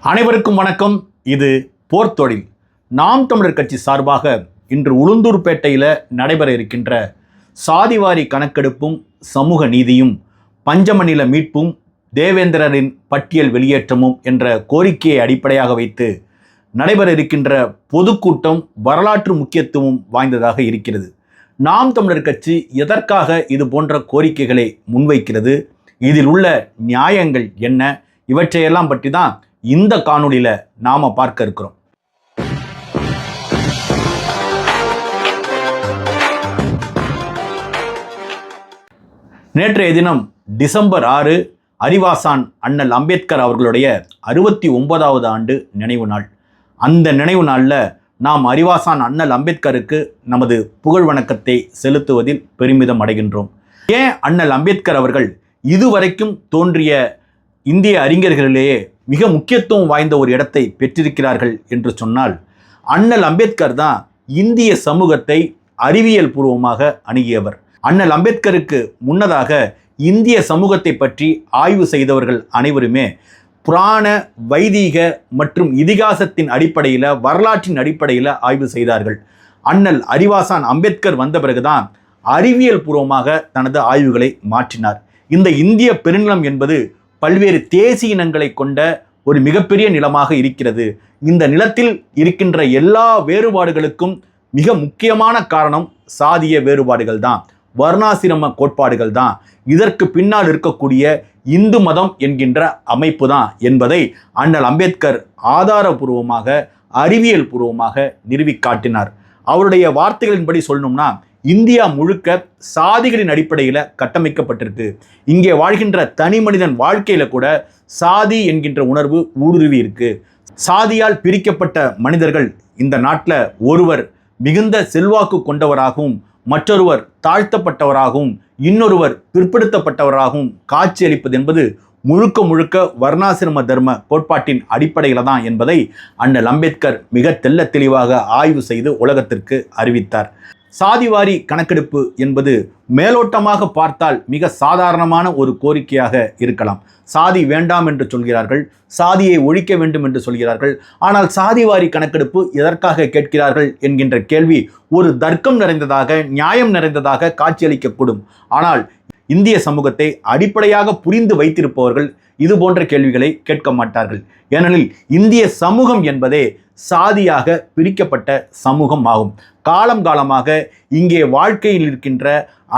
அனைவருக்கும் வணக்கம். இது போர்த்தொழில். நாம் தமிழர் கட்சி சார்பாக இன்று உளுந்தூர்பேட்டையில் நடைபெற இருக்கின்ற சாதிவாரி கணக்கெடுப்பும் சமூக நீதியும் பஞ்சமநில மீட்பும் தேவேந்திரரின் பட்டியல் வெளியேற்றமும் என்ற கோரிக்கையை அடிப்படையாக வைத்து நடைபெற இருக்கின்ற பொதுக்கூட்டம் வரலாற்று முக்கியத்துவம் வாய்ந்ததாக இருக்கிறது. நாம் தமிழர் கட்சி எதற்காக இது போன்ற கோரிக்கைகளை முன்வைக்கிறது, இதில் உள்ள நியாயங்கள் என்ன, இவற்றையெல்லாம் பற்றி தான் இந்த காணொளியில நாம பார்க்க இருக்கிறோம். நேற்றைய தினம் டிசம்பர் 6 அறிவாசான் அண்ணல் அம்பேத்கர் அவர்களுடைய 69வது ஆண்டு நினைவு நாள். அந்த நினைவு நாளில் நாம் அறிவாசான் அண்ணல் அம்பேத்கருக்கு நமது புகழ் வணக்கத்தை செலுத்துவதில் பெருமிதம் அடைகின்றோம். ஏன் அண்ணல் அம்பேத்கர் அவர்கள் இதுவரைக்கும் தோன்றிய இந்திய அறிஞர்களிலேயே மிக முக்கியத்துவம் வாய்ந்த ஒரு இடத்தை பெற்றிருக்கிறார்கள் என்று சொன்னால், அண்ணல் அம்பேத்கர் தான் இந்திய சமூகத்தை அறிவியல் பூர்வமாக அணுகியவர். அண்ணல் அம்பேத்கருக்கு முன்னதாக இந்திய சமூகத்தை பற்றி ஆய்வு செய்தவர்கள் அனைவருமே புராண, வைதீக மற்றும் இதிகாசத்தின் அடிப்படையில், வரலாற்றின் அடிப்படையில் ஆய்வு செய்தார்கள். அண்ணல் அறிவாசான் அம்பேத்கர் வந்த பிறகுதான் அறிவியல் பூர்வமாக தனது ஆய்வுகளை மாற்றினார். இந்த இந்திய பெருநிலம் என்பது பல்வேறு தேசிய இனங்களை கொண்ட ஒரு மிகப்பெரிய நிலமாக இருக்கிறது. இந்த நிலத்தில் இருக்கின்ற எல்லா வேறுபாடுகளுக்கும் மிக முக்கியமான காரணம் சாதிய வேறுபாடுகள் தான், வர்ணாசிரம கோட்பாடுகள் தான், இதற்கு பின்னால் இருக்கக்கூடிய இந்து மதம் என்கின்ற அமைப்பு தான் என்பதை அண்ணல் அம்பேத்கர் ஆதாரபூர்வமாக, அறிவியல் பூர்வமாக நிறுவி காட்டினார். அவருடைய வார்த்தைகளின்படி சொல்லணும்னா, இந்தியா முழுக்க சாதிகளின் அடிப்படையில் கட்டமைக்கப்பட்டிருக்கு. இங்கே வாழ்கின்ற தனி மனிதன் வாழ்க்கையில கூட சாதி என்கின்ற உணர்வு ஊடுருவி இருக்கு. சாதியால் பிரிக்கப்பட்ட மனிதர்கள் இந்த நாட்டில் ஒருவர் மிகுந்த செல்வாக்கு கொண்டவராகவும், மற்றொருவர் தாழ்த்தப்பட்டவராகவும், இன்னொருவர் பிற்படுத்தப்பட்டவராகவும் காட்சியளிப்பது என்பது முழுக்க முழுக்க வர்ணாசிரம தர்ம கோட்பாட்டின் அடிப்படையில் தான் என்பதை அண்ணல் அம்பேத்கர் மிக தெள்ள தெளிவாக ஆய்வு செய்து உலகத்திற்கு அறிவித்தார். சாதிவாரி கணக்கெடுப்பு என்பது மேலோட்டமாக பார்த்தால் மிக சாதாரணமான ஒரு கோரிக்கையாக இருக்கலாம். சாதி வேண்டாம் என்று சொல்கிறார்கள், சாதியை ஒழிக்க வேண்டும் என்று சொல்கிறார்கள். ஆனால் சாதிவாரி கணக்கெடுப்பு எதற்காக கேட்கிறார்கள் என்கின்ற கேள்வி ஒரு தர்க்கம் நிறைந்ததாக, நியாயம் நிறைந்ததாக காட்சியளிக்கக்கூடும். ஆனால் இந்திய சமூகத்தை அடிப்படையாக புரிந்து வைத்திருப்பவர்கள் இது போன்ற கேள்விகளை கேட்க மாட்டார்கள். ஏனெனில் இந்திய சமூகம் என்பதே சாதியாக பிரிக்கப்பட்ட சமூகம் ஆகும். காலம் காலமாக இங்கே வாழ்க்கையில் இருக்கின்ற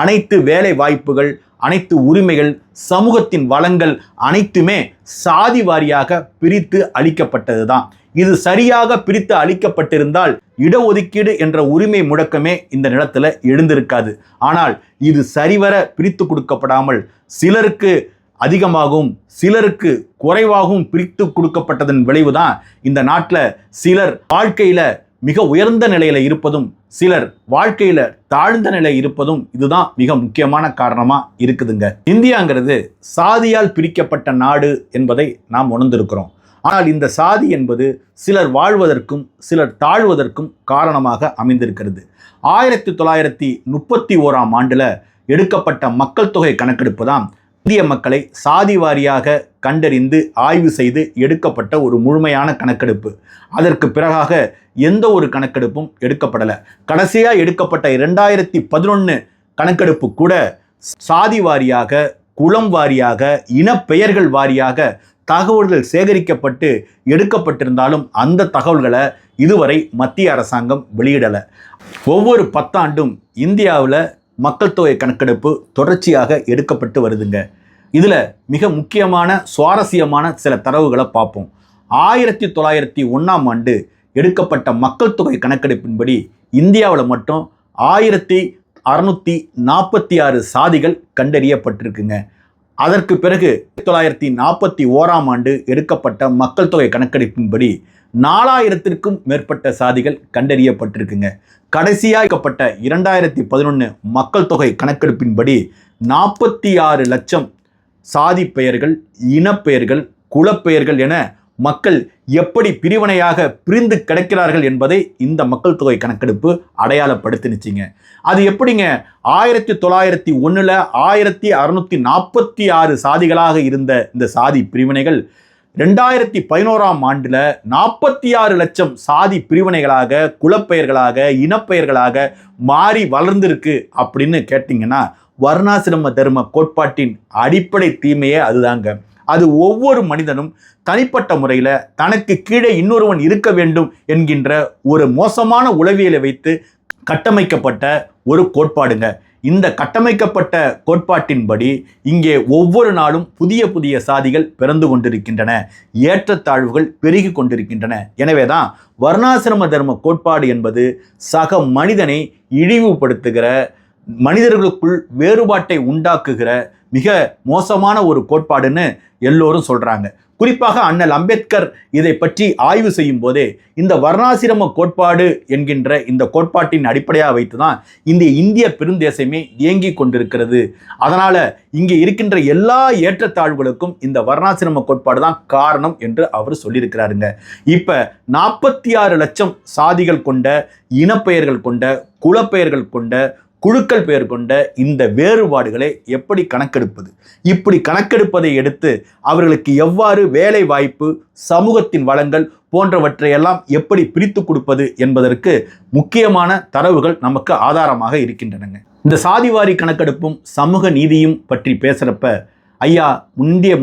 அனைத்து வேலை வாய்ப்புகள், அனைத்து உரிமைகள், சமூகத்தின் வளங்கள் அனைத்துமே சாதி வாரியாக பிரித்து அளிக்கப்பட்டது தான். இது சரியாக பிரித்து அளிக்கப்பட்டிருந்தால் இடஒதுக்கீடு என்ற உரிமை முழக்கமே இந்த நிலத்தில் எழுந்திருக்காது. ஆனால் இது சரிவர பிரித்து கொடுக்கப்படாமல் சிலருக்கு அதிகமாகவும் சிலருக்கு குறைவாகவும் பிரித்து கொடுக்கப்பட்டதன் விளைவுதான் இந்த நாட்டில் சிலர் வாழ்க்கையில் மிக உயர்ந்த நிலையில் இருப்பதும், சிலர் வாழ்க்கையில் தாழ்ந்த நிலை இருப்பதும் இதுதான் மிக முக்கியமான காரணமாக இருக்குதுங்க. இந்தியாங்கிறது சாதியால் பிரிக்கப்பட்ட நாடு என்பதை நாம் உணர்ந்திருக்கிறோம். ஆனால் இந்த சாதி என்பது சிலர் வாழ்வதற்கும் சிலர் தாழ்வதற்கும் காரணமாக அமைந்திருக்கிறது. 1931ஆம் ஆண்டில் எடுக்கப்பட்ட மக்கள் தொகை கணக்கெடுப்பு தான் இந்திய மக்களை சாதி வாரியாக கண்டறிந்து ஆய்வு செய்து எடுக்கப்பட்ட ஒரு முழுமையான கணக்கெடுப்பு. அதற்கு பிறகாக எந்த ஒரு கணக்கெடுப்பும் எடுக்கப்படலை. கடைசியாக எடுக்கப்பட்ட 2011 கணக்கெடுப்பு கூட சாதி வாரியாக, குலம் வாரியாக, இனப்பெயர்கள் வாரியாக தகவல்கள் சேகரிக்கப்பட்டு எடுக்கப்பட்டிருந்தாலும் அந்த தகவல்களை இதுவரை மத்திய அரசாங்கம் வெளியிடலை. ஒவ்வொரு 10 ஆண்டும் இந்தியாவில் மக்கள் தொகை கணக்கெடுப்பு தொடர்ச்சியாக எடுக்கப்பட்டு வருதுங்க. இதில் மிக முக்கியமான சுவாரஸ்யமான சில தரவுகளை பார்ப்போம். 1901ஆம் ஆண்டு எடுக்கப்பட்ட மக்கள் தொகை கணக்கெடுப்பின்படி இந்தியாவில் மட்டும் 1646 சாதிகள் கண்டறியப்பட்டிருக்குங்க. அதற்கு பிறகு 1941ஆம் ஆண்டு எடுக்கப்பட்ட மக்கள் தொகை கணக்கெடுப்பின்படி 4000த்திற்கும் மேற்பட்ட சாதிகள் கண்டறியப்பட்டிருக்குங்க. கடைசியாக எடுக்கப்பட்ட 2011 மக்கள் தொகை கணக்கெடுப்பின்படி 46 லட்சம் சாதி பெயர்கள், இனப்பெயர்கள், குலப்பெயர்கள் என மக்கள் எப்படி பிரிவினையாக பிரிந்து கிடக்கிறார்கள் என்பதை இந்த மக்கள் தொகை கணக்கெடுப்பு அடையாளப்படுத்தினுச்சிங்க. அது எப்படிங்க 1901 1646 சாதிகளாக இருந்த இந்த சாதி பிரிவினைகள் 2011ஆம் ஆண்டுல 46 லட்சம் சாதி பிரிவினைகளாக, குலப்பெயர்களாக, இனப்பெயர்களாக மாறி வளர்ந்திருக்கு அப்படின்னு கேட்டீங்கன்னா, வர்ணாசிரம தர்ம கோட்பாட்டின் அடிப்படை தீமையே அதுதாங்க. அது ஒவ்வொரு மனிதனும் தனிப்பட்ட முறையில தனக்கு கீழே இன்னொருவன் இருக்க வேண்டும் என்கின்ற ஒரு மோசமான உளவியலை வைத்து கட்டமைக்கப்பட்ட ஒரு கோட்பாடுங்க. இந்த கட்டமைக்கப்பட்ட கோட்பாட்டின்படி இங்கே ஒவ்வொரு நாளும் புதிய புதிய சாதிகள் பிறந்து கொண்டிருக்கின்றன, ஏற்றத்தாழ்வுகள் பெருகி கொண்டிருக்கின்றன. எனவேதான் வர்ணாசிரம தர்ம கோட்பாடு என்பது சக மனிதனை இழிவுபடுத்துகிற, மனிதர்களுக்குள் வேறுபாட்டை உண்டாக்குகிற மிக மோசமான ஒரு கோட்பாடுன்னு எல்லோரும் சொல்றாங்க. குறிப்பாக அண்ணல் அம்பேத்கர் இதை பற்றி ஆய்வு செய்யும் போதே இந்த வர்ணாசிரம கோட்பாடு என்கின்ற இந்த கோட்பாட்டின் அடிப்படையாக வைத்துதான் இந்த இந்திய பெருந்தேசமே இயங்கி கொண்டிருக்கிறது. அதனால இங்கே இருக்கின்ற எல்லா ஏற்றத்தாழ்வுகளுக்கும் இந்த வர்ணாசிரம கோட்பாடு தான் காரணம் என்று அவர் சொல்லியிருக்கிறாருங்க. இப்ப 46 லட்சம் சாதிகள் கொண்ட, இனப்பெயர்கள் கொண்ட, குலப்பெயர்கள் கொண்ட, குழுக்கள் பெயர் கொண்ட இந்த வேறுபாடுகளை எப்படி கணக்கெடுப்பது? இப்படி கணக்கெடுப்பதை எடுத்து அவர்களுக்கு எவ்வாறு வேலை வாய்ப்பு, சமூகத்தின் வளங்கள் போன்றவற்றையெல்லாம் எப்படி பிரித்து கொடுப்பது என்பதற்கு முக்கியமான தரவுகள் நமக்கு ஆதாரமாக இருக்கின்றனங்க. இந்த சாதிவாரி கணக்கெடுப்பும் சமூக நீதியும் பற்றி பேசுகிறப்ப ஐயா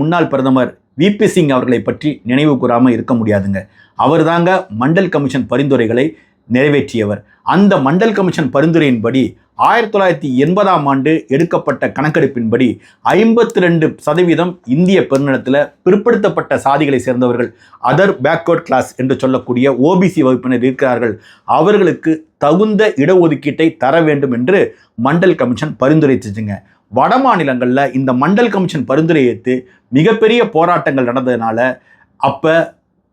முன்னாள் பிரதமர் விபி சிங் அவர்களை பற்றி நினைவு கூறாமல் இருக்க முடியாதுங்க. அவர் தாங்க மண்டல் கமிஷன் பரிந்துரைகளை நிறைவேற்றியவர். அந்த மண்டல் கமிஷன் பரிந்துரையின்படி 1980ஆம் ஆண்டு எடுக்கப்பட்ட கணக்கெடுப்பின்படி 52% இந்திய பெருநிலத்தில் பிற்படுத்தப்பட்ட சாதிகளை சேர்ந்தவர்கள், அதர் பேக்வர்ட் கிளாஸ் என்று சொல்லக்கூடிய ஓபிசி வகுப்பினர் இருக்கிறார்கள். அவர்களுக்கு தகுந்த இடஒதுக்கீட்டை தர வேண்டும் என்று மண்டல் கமிஷன் பரிந்துரைச்சுங்க. வட மாநிலங்களில் இந்த மண்டல் கமிஷன் பரிந்துரை ஏற்று மிகப்பெரிய போராட்டங்கள் நடந்ததுனால அப்போ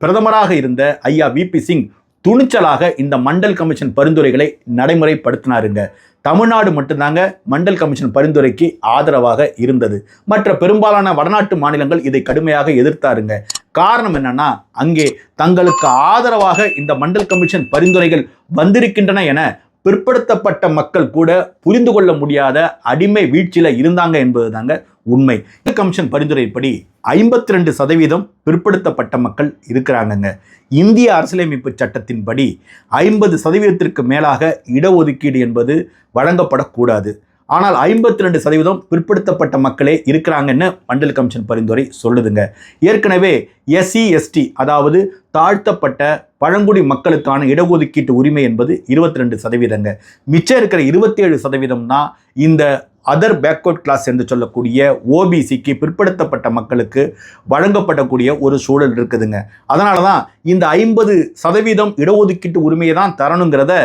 பிரதமராக இருந்த ஐயா விபி சிங் துணிச்சலாக இந்த மண்டல் கமிஷன் பரிந்துரைகளை நடைமுறைப்படுத்தினாருங்க. தமிழ்நாடு மட்டும்தாங்க மண்டல் கமிஷன் பரிந்துரைக்கு ஆதரவாக இருந்தது. மற்ற பெரும்பாலான வடநாட்டு மாநிலங்கள் இதை கடுமையாக எதிர்த்தாருங்க. காரணம் என்னன்னா, அங்கே தங்களுக்கு ஆதரவாக இந்த மண்டல் கமிஷன் பரிந்துரைகள் வந்திருக்கின்றன என பிற்படுத்தப்பட்ட மக்கள் கூட புரிந்து கொள்ள முடியாத அடிமை வீழ்ச்சியில இருந்தாங்க என்பது தாங்க உண்மை. கமிஷன் பரிந்துரைப்படி 52% பிற்படுத்தப்பட்ட மக்கள் இருக்கிறாங்கங்க. இந்திய அரசியலமைப்பு சட்டத்தின்படி 50%க்கு மேலாக இடஒதுக்கீடு என்பது வழங்கப்படக்கூடாது. ஆனால் 52% பிற்படுத்தப்பட்ட மக்களே இருக்கிறாங்கன்னு மண்டல் கமிஷன் பரிந்துரை சொல்லுதுங்க. ஏற்கனவே எஸ்சி எஸ்டி, அதாவது தாழ்த்தப்பட்ட பழங்குடி மக்களுக்கான இடஒதுக்கீட்டு உரிமை என்பது 22%. மிச்சம் இருக்கிற 27% தான் இந்த அதர் பேக்வர்ட் கிளாஸ் என்று சொல்லக்கூடிய ஓபிசிக்கு, பிற்படுத்தப்பட்ட மக்களுக்கு வழங்கப்படக்கூடிய ஒரு சூழல் இருக்குதுங்க. அதனால தான் இந்த 50% இடஒதுக்கீட்டு உரிமையை தான் தரணுங்கிறத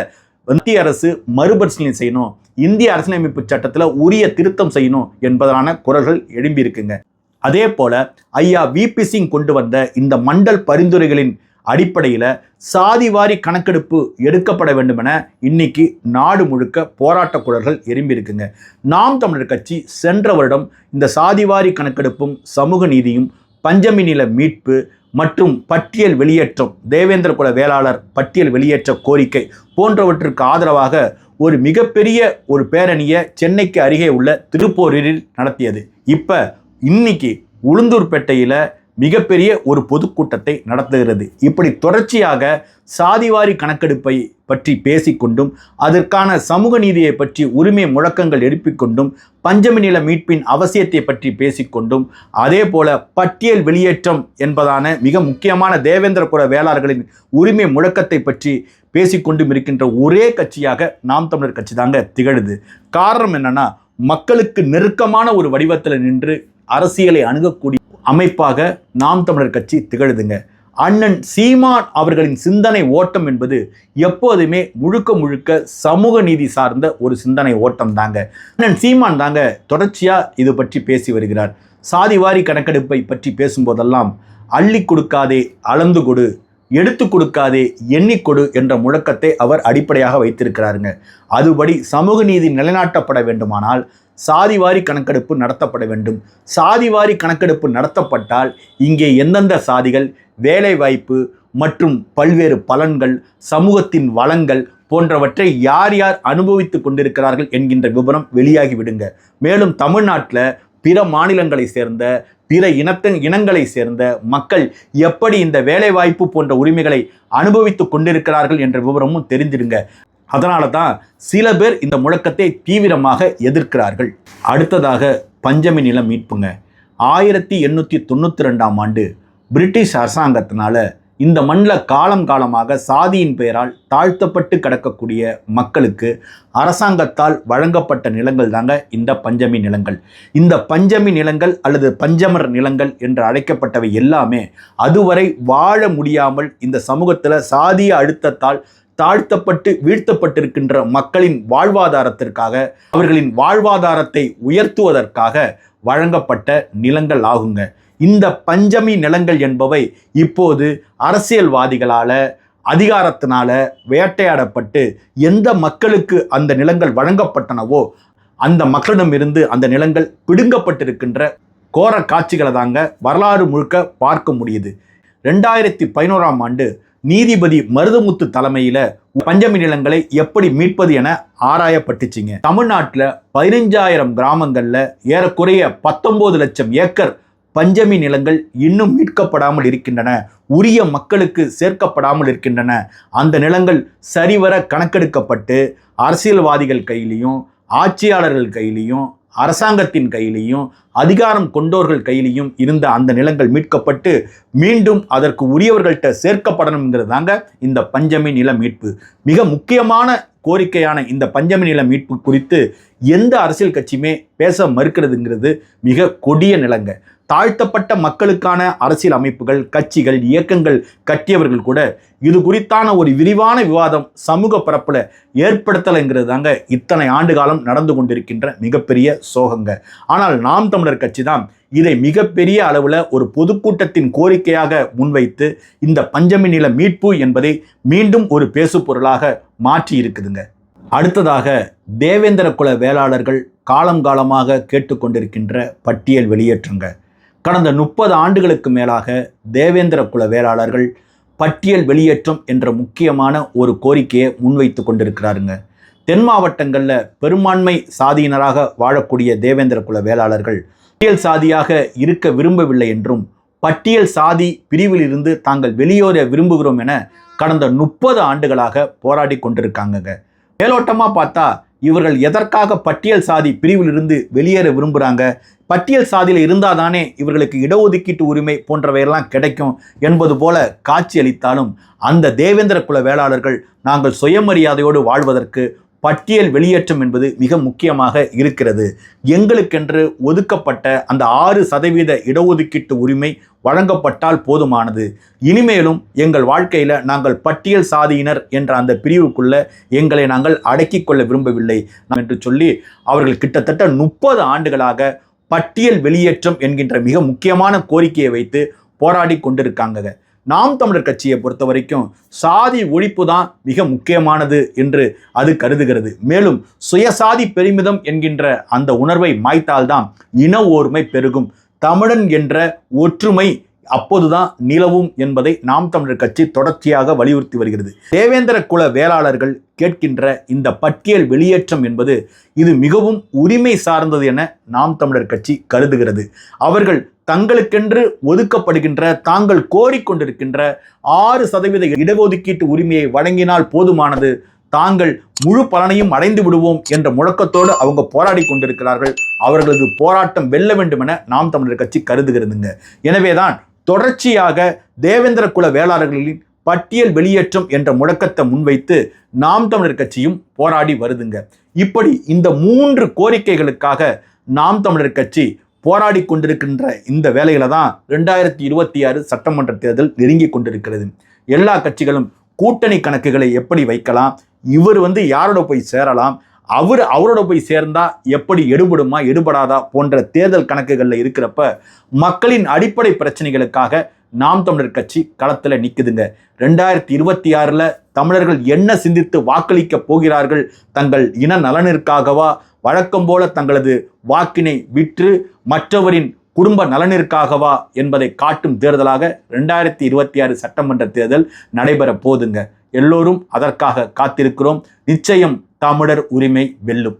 மத்திய அரசு மறுபரிசீலனை செய்யணும், இந்திய அரசியலமைப்பு சட்டத்தில் உரிய திருத்தம் செய்யணும் என்பதான குரல்கள் எழும்பி இருக்குங்க. அதே போல ஐயா விபி சிங் கொண்டு வந்த இந்த மண்டல் பரிந்துரைகளின் அடிப்படையில் சாதிவாரி கணக்கெடுப்பு எடுக்கப்பட வேண்டும் என இன்னைக்கு நாடு முழுக்க போராட்ட குரல்கள் எழும்பி இருக்குங்க. நாம் தமிழர் கட்சி சென்ற வருடம் இந்த சாதிவாரி கணக்கெடுப்பும் சமூக நீதியும், பஞ்சமி நில மீட்பு மற்றும் பட்டியல் வெளியேற்றம், தேவேந்திர குல வேளாளர் பட்டியல் வெளியேற்ற கோரிக்கை போன்றவற்றிற்கு ஆதரவாக ஒரு மிகப்பெரிய ஒரு பேரணியை சென்னைக்கு அருகே உள்ள திருப்போரூரில் நடத்தியது. இப்போ இன்னைக்கு உளுந்தூர்பேட்டையில் மிகப்பெரிய ஒரு பொதுக்கூட்டத்தை நடத்துகிறது. இப்படி தொடர்ச்சியாக சாதிவாரி கணக்கெடுப்பை பற்றி பேசிக்கொண்டும், அதற்கான சமூக நீதியை பற்றி உரிமை முழக்கங்கள் எழுப்பிக்கொண்டும், பஞ்சமி நில மீட்பின் அவசியத்தை பற்றி பேசிக்கொண்டும், அதே போல பட்டியல் வெளியேற்றம் என்பதான மிக முக்கியமான தேவேந்திர குல வேளாளர்களின் உரிமை முழக்கத்தை பற்றி பேசிக்கொண்டும் இருக்கின்ற ஒரே கட்சியாக நாம் தமிழர் கட்சி தாங்க திகழுது. காரணம் என்னன்னா, மக்களுக்கு நெருக்கமான ஒரு வடிவத்தில் நின்று அரசியலை அணுகக்கூடிய அமைப்பாக நாம் தமிழர் கட்சி திகழுதுங்க. அண்ணன் சீமான் அவர்களின் சிந்தனை ஓட்டம் என்பது எப்போதுமே முழுக்க முழுக்க சமூக நீதி சார்ந்த ஒரு சிந்தனை ஓட்டம் தாங்க. அண்ணன் சீமான் தாங்க தொடர்ச்சியா இது பற்றி பேசி வருகிறார். சாதிவாரி கணக்கெடுப்பை பற்றி பேசும்போதெல்லாம் அள்ளி கொடுக்காதே அளந்து கொடு, எடுத்து கொடுக்காதே எண்ணிக்கொடு என்ற முழக்கத்தை அவர் அடிப்படையாக வைத்திருக்கிறாருங்க. அதுபடி சமூக நீதி நிலைநாட்டப்பட வேண்டுமானால் சாதிவாரி கணக்கெடுப்பு நடத்தப்பட வேண்டும். சாதிவாரி கணக்கெடுப்பு நடத்தப்பட்டால் இங்கே எந்தெந்த சாதிகள் வேலை வாய்ப்பு மற்றும் பல்வேறு பலன்கள், சமூகத்தின் வளங்கள் போன்றவற்றை யார் யார் அனுபவித்து கொண்டிருக்கிறார்கள் என்கின்ற விவரம் வெளியாகி விடுங்க. மேலும் தமிழ்நாட்டில் பிற மாநிலங்களை சேர்ந்த பிற இனங்களை சேர்ந்த மக்கள் எப்படி இந்த வேலைவாய்ப்பு போன்ற உரிமைகளை அனுபவித்துக் கொண்டிருக்கிறார்கள் என்ற விவரமும் தெரிஞ்சிடுங்க. அதனால தான் சில பேர் இந்த முழக்கத்தை தீவிரமாக எதிர்க்கிறார்கள். அடுத்ததாக பஞ்சமி நிலம் மீட்புங்க. 1892ஆம் ஆண்டு பிரிட்டிஷ் அரசாங்கத்தினால இந்த மண்ணில் காலமாக சாதியின் பெயரால் தாழ்த்தப்பட்டு கிடக்கக்கூடிய மக்களுக்கு அரசாங்கத்தால் வழங்கப்பட்ட நிலங்கள் தாங்க இந்த பஞ்சமி நிலங்கள். இந்த பஞ்சமி நிலங்கள் அல்லது பஞ்சமர் நிலங்கள் என்று அழைக்கப்பட்டவை எல்லாமே அதுவரை வாழ முடியாமல் இந்த சமூகத்தில் சாதிய அழுத்தத்தால் தாழ்த்தப்பட்டு வீழ்த்தப்பட்டிருக்கின்ற மக்களின் வாழ்வாதாரத்திற்காக, அவர்களின் வாழ்வாதாரத்தை உயர்த்துவதற்காக வழங்கப்பட்ட நிலங்கள் ஆகுங்க. இந்த பஞ்சமி நிலங்கள் என்பவை இப்போது அரசியல்வாதிகளால் அதிகாரத்தினால வேட்டையாடப்பட்டு எந்த மக்களுக்கு அந்த நிலங்கள் வழங்கப்பட்டனவோ அந்த மக்களிடமிருந்து அந்த நிலங்கள் பிடுங்கப்பட்டிருக்கின்ற கோர காட்சிகளை தாங்க வரலாறு முழுக்க பார்க்க முடியுது. 2011ஆம் ஆண்டு நீதிபதி மருதமுத்து தலைமையில் பஞ்சமி நிலங்களை எப்படி மீட்பது என ஆராயப்பட்டுச்சுங்க. தமிழ்நாட்டில் 15,000 கிராமங்களில் ஏறக்குறைய 19 லட்சம் ஏக்கர் பஞ்சமி நிலங்கள் இன்னும் மீட்கப்படாமல் இருக்கின்றன, உரிய மக்களுக்கு சேர்க்கப்படாமல் இருக்கின்றன. அந்த நிலங்கள் சரிவர கணக்கெடுக்கப்பட்டு அரசியல்வாதிகள் கையிலையும் ஆட்சியாளர்கள் கையிலையும் அரசாங்கத்தின் கையிலையும் அதிகாரம் கொண்டோர்கள் கையிலையும் இருந்த அந்த நிலங்கள் மீட்கப்பட்டு மீண்டும் அதற்கு உரியவர்கள்ட்ட சேர்க்கப்படணுங்கிறது தாங்க இந்த பஞ்சமி நில மீட்பு. மிக முக்கியமான கோரிக்கையான இந்த பஞ்சமி நில மீட்பு குறித்து எந்த அரசியல் கட்சியுமே பேச மறுக்கிறதுங்கிறது மிக கொடிய நிலங்க. தாழ்த்தப்பட்ட மக்களுக்கான அரசியல் அமைப்புகள், கட்சிகள், இயக்கங்கள் கட்டியவர்கள் கூட இது குறித்தான ஒரு விரிவான விவாதம் சமூக பரப்பில் ஏற்படுத்தலைங்கிறது தாங்க இத்தனை ஆண்டு காலம் நடந்து கொண்டிருக்கின்ற மிகப்பெரிய சோகங்க. ஆனால் நாம் தமிழர் கட்சி தான் இதை மிகப்பெரிய அளவில் ஒரு பொதுக்கூட்டத்தின் கோரிக்கையாக முன்வைத்து இந்த பஞ்சமி நில மீட்பு என்பதை மீண்டும் ஒரு பேசு பொருளாக மாற்றி இருக்குதுங்க. அடுத்ததாக தேவேந்திர குல வேளாளர்கள் காலமாக கேட்டுக்கொண்டிருக்கின்ற பட்டியல் வெளியேற்றுங்க. கடந்த 30 ஆண்டுகளுக்கு மேலாக தேவேந்திர குல வேளாளர்கள் பட்டியல் வெளியேற்றம் என்ற முக்கியமான ஒரு கோரிக்கையை முன்வைத்து கொண்டிருக்கிறாருங்க. தென் மாவட்டங்களில் பெரும்பான்மை சாதியினராக வாழக்கூடிய தேவேந்திர குல வேளாளர்கள் பட்டியல் சாதியாக இருக்க விரும்பவில்லை என்றும் பட்டியல் சாதி பிரிவில் இருந்து தாங்கள் வெளியேற விரும்புகிறோம் என கடந்த 30 ஆண்டுகளாக போராடி கொண்டிருக்காங்க. மேலோட்டமாக பார்த்தா இவர்கள் எதற்காக பட்டியல் சாதி பிரிவில் இருந்து வெளியேற விரும்புகிறாங்க, பட்டியல் சாதியில் இருந்தால் தானே இவர்களுக்கு இடஒதுக்கீட்டு உரிமை போன்றவையெல்லாம் கிடைக்கும் என்பது போல காட்சி அளித்தாலும் அந்த தேவேந்திர குல வேளாளர்கள் நாங்கள் சுயமரியாதையோடு வாழ்வதற்கு பட்டியல் வெளியேற்றம் என்பது மிக முக்கியமாக இருக்கிறது. எங்களுக்கென்று ஒதுக்கப்பட்ட அந்த 6% இடஒதுக்கீட்டு உரிமை வழங்கப்பட்டால் போதுமானது. இனிமேலும் எங்கள் வாழ்க்கையில் நாங்கள் பட்டியல் சாதியினர் என்ற அந்த பிரிவுக்குள்ள எங்களை நாங்கள் அடக்கிக் கொள்ள விரும்பவில்லை என்று சொல்லி அவர்கள் கிட்டத்தட்ட 30 ஆண்டுகளாக பட்டியல் வெளியேற்றம் என்கின்ற மிக முக்கியமான கோரிக்கையை வைத்து போராடி கொண்டிருக்காங்க. நாம் தமிழர் கட்சியை பொறுத்த வரைக்கும் சாதி ஒழிப்பு தான் மிக முக்கியமானது என்று அது கருதுகிறது. மேலும் சுயசாதி பெருமிதம் என்கின்ற அந்த உணர்வை மாய்த்தால்தான் இன ஓர்மை பெருகும், தமிழன் என்ற ஒற்றுமை அப்போதுதான் நிலவும் என்பதை நாம் தமிழர் கட்சி தொடர்ச்சியாக வலியுறுத்தி வருகிறது. தேவேந்திர குல வேளாளர்கள் கேட்கின்ற இந்த பட்டியல் வெளியேற்றம் என்பது இது மிகவும் உரிமை சார்ந்தது என நாம் தமிழர் கட்சி கருதுகிறது. அவர்கள் தங்களுக்கென்று ஒதுக்கப்படுகின்ற தாங்கள் கோரிக்கொண்டிருக்கின்ற 6% இடஒதுக்கீட்டு உரிமையை வழங்கினால் போதுமானது, தாங்கள் முழு பலனையும் அடைந்து விடுவோம் என்ற முழக்கத்தோடு அவங்க போராடி கொண்டிருக்கிறார்கள். அவர்களது போராட்டம் வெல்ல வேண்டும் என நாம் தமிழர் கட்சி கருதுகிறதுங்க. எனவேதான் தொடர்ச்சியாக தேவேந்திர குல வேளாளர்களின் பட்டியல் வெளியேற்றம் என்ற முழக்கத்தை முன்வைத்து நாம் தமிழர் கட்சியும் போராடி வருதுங்க. இப்படி இந்த 3 கோரிக்கைகளுக்காக நாம் தமிழர் கட்சி போராடி கொண்டிருக்கின்ற இந்த வேலையில தான் 2026 சட்டமன்ற தேர்தல் நெருங்கி கொண்டிருக்கிறது. எல்லா கட்சிகளும் கூட்டணி கணக்குகளை எப்படி வைக்கலாம், இவர் யாரோட போய் சேரலாம், அவரோட போய் சேர்ந்தா எப்படி எடுபடுமா எடுபடாதா போன்ற தேர்தல் கணக்குகளில் இருக்கிறப்ப மக்களின் அடிப்படை பிரச்சனைகளுக்காக நாம் தமிழர் கட்சி களத்தில் நிற்குதுங்க. 2026 தமிழர்கள் என்ன சிந்தித்து வாக்களிக்க போகிறார்கள், தங்கள் இன நலனிற்காகவா, வழக்கம் போல தங்களது வாக்கினை விற்று மற்றவரின் குடும்ப நலனிற்காகவா என்பதை காட்டும் தேர்தலாக 2026 சட்டமன்ற தேர்தல் நடைபெற போதுங்க. எல்லோரும் அதற்காக காத்திருக்கிறோம். நிச்சயம் தமிழர் உரிமை வெல்லும்.